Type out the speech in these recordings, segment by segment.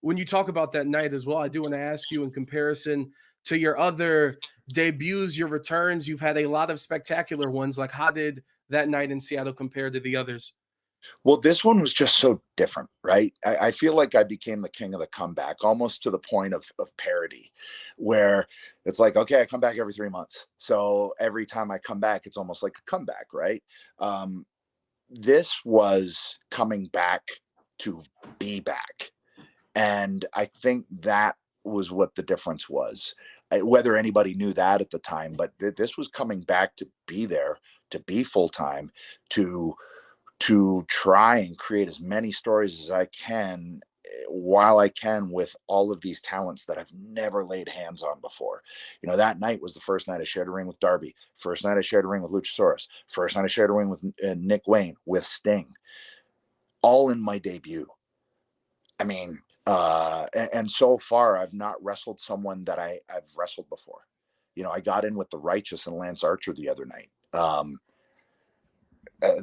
when you talk about that night as well, I do want to ask you, in comparison to your other debuts, your returns, you've had a lot of spectacular ones. Like, how did that night in Seattle compare to the others? Well, this one was just so different, right? I feel like I became the king of the comeback, almost to the point of parody, where it's like, okay, I come back every 3 months. So every time I come back, it's almost like a comeback, right? Um, this was coming back to be back. And I think that was what the difference was. Whether anybody knew that at the time, but this was coming back to be there, to be full time, to try and create as many stories as I can while I can with all of these talents that I've never laid hands on before. You know, that night was the first night I shared a ring with Darby, first night I shared a ring with Luchasaurus, first night I shared a ring with Nick Wayne, with Sting, all in my debut. I mean, and so far I've not wrestled someone that I've wrestled before. You know, I got in with the Righteous and Lance Archer the other night.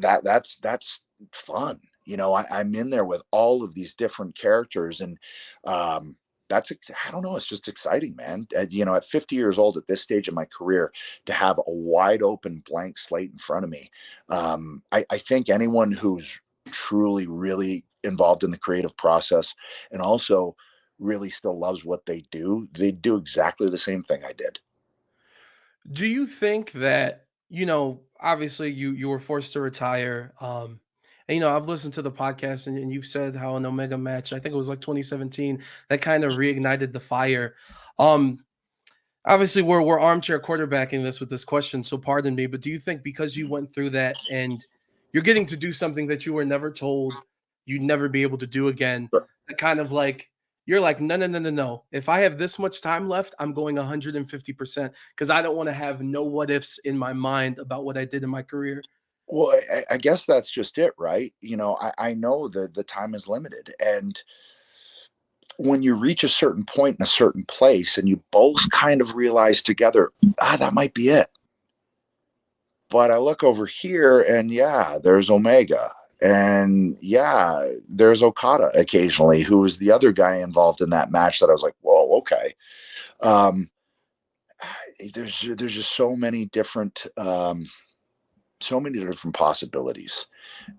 That's fun. You know, I'm in there with all of these different characters, and that's, I don't know, it's just exciting, man. You know, at 50 years old, at this stage of my career, to have a wide open blank slate in front of me, I think anyone who's truly really involved in the creative process and also really still loves what they do exactly the same thing I did. Do you think that, obviously you were forced to retire, and I've listened to the podcast, and you've said how an Omega match, I think it was like 2017, that kind of reignited the fire. Um Obviously we're armchair quarterbacking this with this question, so pardon me, but do you think because you went through that and you're getting to do something that you were never told you'd never be able to do again, that kind of like you're like, no, no, no, no, no. If I have this much time left, I'm going 150% because I don't want to have no what ifs in my mind about what I did in my career. Well, I guess that's just it, right? You know, I know that the time is limited. And when you reach a certain point in a certain place and you both kind of realize together, that might be it. But I look over here and yeah, there's Omega. And yeah, there's Okada occasionally, who was the other guy involved in that match that I was like, whoa, okay. Um, there's just so many different possibilities,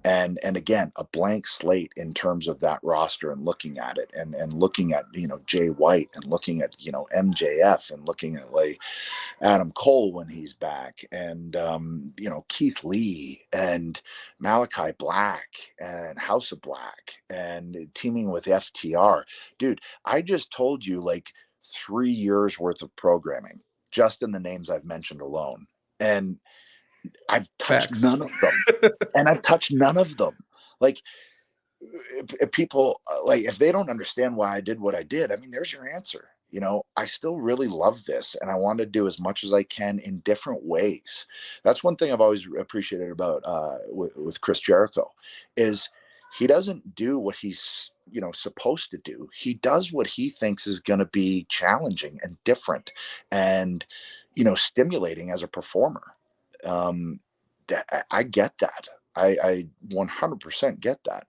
and again, a blank slate in terms of that roster, and looking at it, and looking at, Jay White, and looking at, MJF, and looking at like Adam Cole when he's back, and Keith Lee, and Malachi Black, and House of Black, and teaming with FTR. Dude, I just told you like 3 years worth of programming just in the names I've mentioned alone, and I've touched Facts. none of them. And I've touched none of them. Like, if people, like, if they don't understand why I did what I did, I mean, there's your answer. You know, I still really love this, and I want to do as much as I can in different ways. That's one thing I've always appreciated about with Chris Jericho, is he doesn't do what he's supposed to do. He does what he thinks is going to be challenging and different, and stimulating as a performer. I get that. I 100% get that.